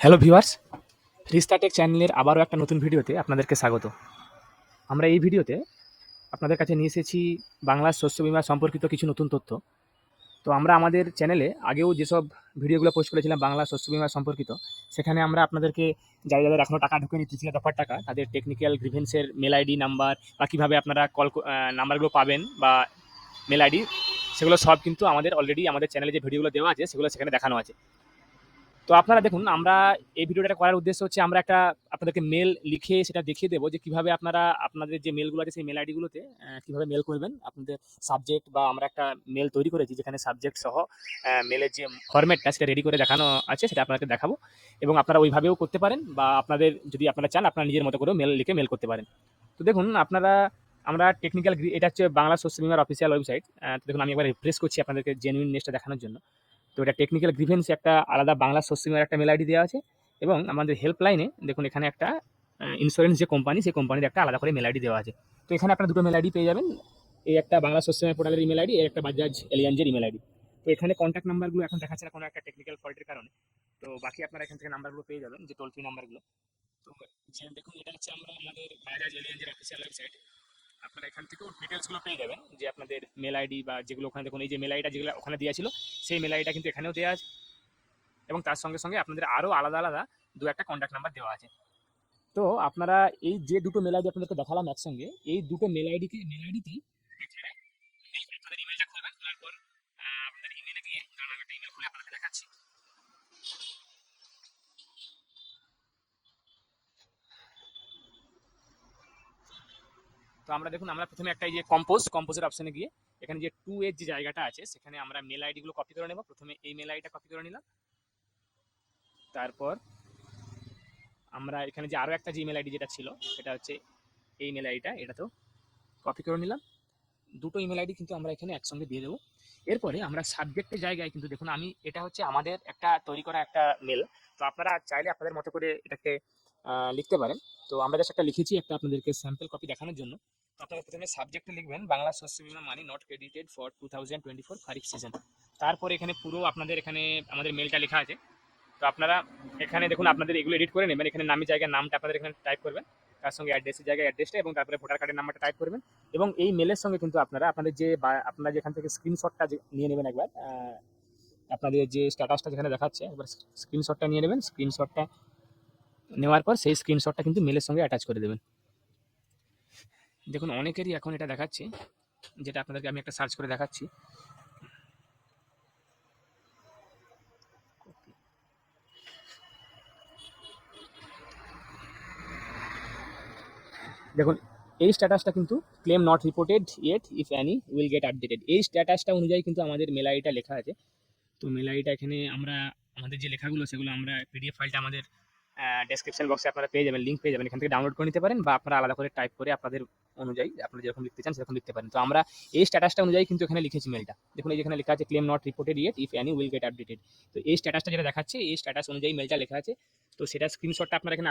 Hello viewers, রিস্তা take চ্যানেলের আবারও একটা নতুন ভিডিওতে আপনাদেরকে স্বাগত। আমরা এই ভিডিওতে আপনাদের কাছে নিয়ে এসেছি বাংলার শস্য বীমা সম্পর্কিত কিছু নতুন তথ্য। তো আমরা আমাদের চ্যানেলে আগেও যেসব ভিডিওগুলো পোস্ট করেছিলাম বাংলা শস্য বীমা সম্পর্কিত, সেখানে আমরা আপনাদেরকে যাদের এখনও টাকা ঢোকেনি ৩০,০০০ দফার টাকা, তাদের টেকনিক্যাল গ্রিভেন্সের মেল আইডি নাম্বার বা কীভাবে আপনারা নাম্বারগুলো পাবেন বা মেল আইডি, সেগুলো সব কিন্তু আমাদের অলরেডি আমাদের চ্যানেলে যে ভিডিওগুলো দেওয়া আছে সেগুলো সেখানে দেখানো আছে। তো আপনারা দেখুন, আমরা এই ভিডিওটা করার উদ্দেশ্য হচ্ছে আমরা একটা আপনাদেরকে মেল লিখে সেটা দেখিয়ে দেবো যে কীভাবে আপনারা আপনাদের যে মেলগুলো আছে সেই মেল আইডিগুলোতে কীভাবে মেল করবেন আপনাদের সাবজেক্ট, বা আমরা একটা মেল তৈরি করেছি যেখানে সাবজেক্ট সহ মেলের যে ফরম্যাটটা সেটা রেডি করে দেখানো আছে, সেটা আপনাদেরকে দেখাবো। এবং আপনারা ওইভাবেও করতে পারেন, বা আপনাদের যদি আপনারা চান আপনারা নিজের মতো করেও মেল লিখে মেল করতে পারেন। তো দেখুন আপনারা, আমরা টেকনিক্যাল, এটা হচ্ছে বাংলা শস্য বীমার অফিসিয়াল ওয়েবসাইট। তো দেখুন আমি একবার রিফ্রেশ করছি আপনাদেরকে জেনুইননেসটা দেখানোর জন্য। তো এটা টেকনিক্যাল গ্রিভেন্স একটা আলাদা বাংলা শস্য বীমার একটা মেল আইডি দেওয়া আছে, এবং আমাদের হেল্পলাইনে দেখুন এখানে একটা ইন্স্যুরেন্স যে কোম্পানি, সেই কোম্পানির একটা আলাদা করে মেল আইডি দেওয়া আছে। তো এখানে আপনারা দুটো মেল আইডি পেয়ে যাবেন, এই একটা বাংলা শস্য বীমা পোর্টালের ইমেল আইডি, এই একটা বাজাজ এলিয়াঞ্জের ইমেল আইডি। তো এখানে কন্ট্যাক্ট নাম্বারগুলো এখন দেখাচ্ছে না কোনো একটা টেকনিক্যাল ফল্টের কারণে, তো বাকি আপনারা এখান থেকে নাম্বারগুলো পেয়ে যাবেন, যে টোল ফ্রি নাম্বারগুলো। তো দেখুন এটা হচ্ছে আমরা আমাদের বাজাজ এলিয়াঞ্জের অফিসিয়াল ওয়েবসাইট। আপনারা এখান থেকেও ডিটেলসগুলো পেয়ে যাবেন, যে আপনাদের মেল আইডি বা যেগুলো ওখানে দেখুন এই যে মেল আইডিটা যেগুলো ওখানে দেওয়া ছিল সেই মেল আইডিটা কিন্তু এখানেও দেওয়া আছে, এবং তার সঙ্গে সঙ্গে আপনাদের আরও আলাদা আলাদা দু একটা কন্ট্যাক্ট নাম্বার দেওয়া আছে। তো আপনারা এই যে দুটো মেল আইডি আপনাদেরকে দেখালাম একসঙ্গে, এই দুটো মেল আইডিতেই আপনাদের ইমেলটা খুলবেন। খোলার পর আপনাদের ইমেলে গিয়ে, কারণ আমি একটা ইমেল খুলে আপনাদের দেখাচ্ছি। তো আমরা দেখুন, আমরা প্রথমে একটা এই যে কম্পোজের অপশনে গিয়ে এখানে যে 2 এর যে জায়গাটা আছে সেখানে আমরা মেল আইডিগুলো কপি করে নেব। প্রথমে এই মেল আইডিটা কপি করে নিলাম, তারপর আমরা এখানে যে আরও একটা যে ইমেল আইডি যেটা ছিল সেটা হচ্ছে এই মেল আইডিটা, এটাতেও কপি করে নিলাম। দুটো ইমেল আইডি কিন্তু আমরা এখানে একসঙ্গে দিয়ে দেবো। এরপরে আমরা সাবজেক্টের জায়গায় কিন্তু দেখুন, আমি এটা হচ্ছে আমাদের একটা তৈরি করা একটা মেল, তো আপনারা চাইলে আপনাদের মতো করে এটাকে লিখতে পারেন। তো আমরা জাস্ট একটা লিখেছি একটা আপনাদেরকে স্যাম্পল কপি দেখানোর জন্য। তো আপনারা প্রথমে সাবজেক্টে লিখবেন বাংলা শস্য বীমা মানি not credited for 2024 kharif season. তারপরে এখানে পুরো আপনাদের এখানে আমাদের মেলটা লেখা আছে। তো আপনারা এখানে দেখুন আপনাদের এগুলো এডিট করে নেবেন। এখানে নামের জায়গায় নামটা আপনাদের এখানে টাইপ করবেন, তার সঙ্গে অ্যাড্রেসের জায়গায় অ্যাড্রেসটা, এবং তারপরে ভোটার কার্ডের নাম্বারটা টাইপ করবেন। এবং এই মেলের সঙ্গে কিন্তু আপনারা আপনাদের যে আপনারা যেখান থেকে স্ক্রিনশটটা নিয়ে নেবেন একবার, আপনাদের যে স্ট্যাটাসটা যেখানে দেখাচ্ছে একবার স্ক্রিনশটটা নিয়ে নেবেন। স্ক্রিনশটটা নেওয়ার পর সেই স্ক্রিনশটটা কিন্তু মেলের সঙ্গে অ্যাটাচ করে দেবেন। দেখুন অনেকেরই এখন এটা দেখাচ্ছে, যেটা আপনাদেরকে আমি একটা সার্চ করে দেখাচ্ছি। দেখুন এই স্ট্যাটাসটা কিন্তু claim not reported yet if any will get updated, এই স্ট্যাটাসটা অনুযায়ী কিন্তু আমাদের মেল আইডিটা লেখা আছে। তো মেল আইডিটা এখানে আমরা আমাদের যে লেখাগুলো সেগুলো আমরা পিডিএফ ফাইলটা আমাদের ডেসক্রিপশন বক্সে আপনারা পেয়ে যাবেন, লিঙ্ক পেয়ে যাবেন, এখান থেকে ডাউনলোড করে নিতে পারেন, বা আপনারা আলাদা করে টাইপ করে আপনাদের অনুযায়ী আপনারা যেরকম লিখতে চান সেরকম লিখতে পারেন। তো আমরা এই স্ট্যাটাসটা অনুযায়ী কিন্তু এখানে লিখেছি মেলটা। দেখুন এই যেখানে লেখা আছে claim not reported yet if any will get updated. তো এই স্ট্যাটাসটা যেটা দেখাচ্ছে এই স্ট্যাটাস অনুযায়ী মেলটা লেখা আছে। তো সেটা স্ক্রিনশটটা আপনারা এখানে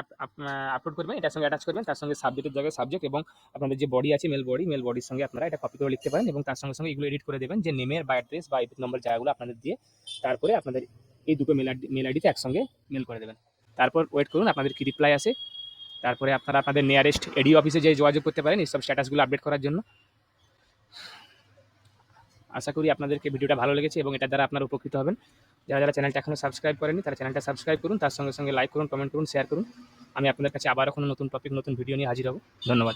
আপলোড করবেন, এটার সঙ্গে অ্যাটাচ করবেন, তার সঙ্গে সাবজেক্টের জায়গায় সাবজেক্ট, এবং আপনাদের যে বডি আছে মেল বডির সঙ্গে আপনারা এটা কপি করে লিখতে পারেন, এবং তার সঙ্গে সঙ্গে এগুলো এডিট করে দেবেন, যে নেমের বা অ্যাড্রেস বা এপিক নম্বর জায়গাগুলো আপনাদের দিয়ে, তারপরে আপনাদের এই দুটো মেল আইডিতে একসঙ্গে মেল করে দেবেন। তারপর ওয়েট করুন আপনাদের কি রিপ্লাই আসে। তারপরে আপনারা আপনাদের নিয়ারেস্ট এডি অফিসে যেয়ে যোগাযোগ করতে পারেন এইসব স্ট্যাটাসগুলো আপডেট করার জন্য। আশা করি আপনাদেরকে ভিডিওটা ভালো লেগেছে এবং এটার দ্বারা আপনারা উপকৃত হবেন। যারা যারা চ্যানেলটা এখনও সাবস্ক্রাইব করেনি তারা চ্যানেলটা সাবস্ক্রাইব করুন, তার সঙ্গে সঙ্গে লাইক করুন, কমেন্ট করুন, শেয়ার করুন। আমি আপনাদের কাছে আবারও কোনো নতুন টপিক নতুন ভিডিও নিয়ে হাজির হব। ধন্যবাদ।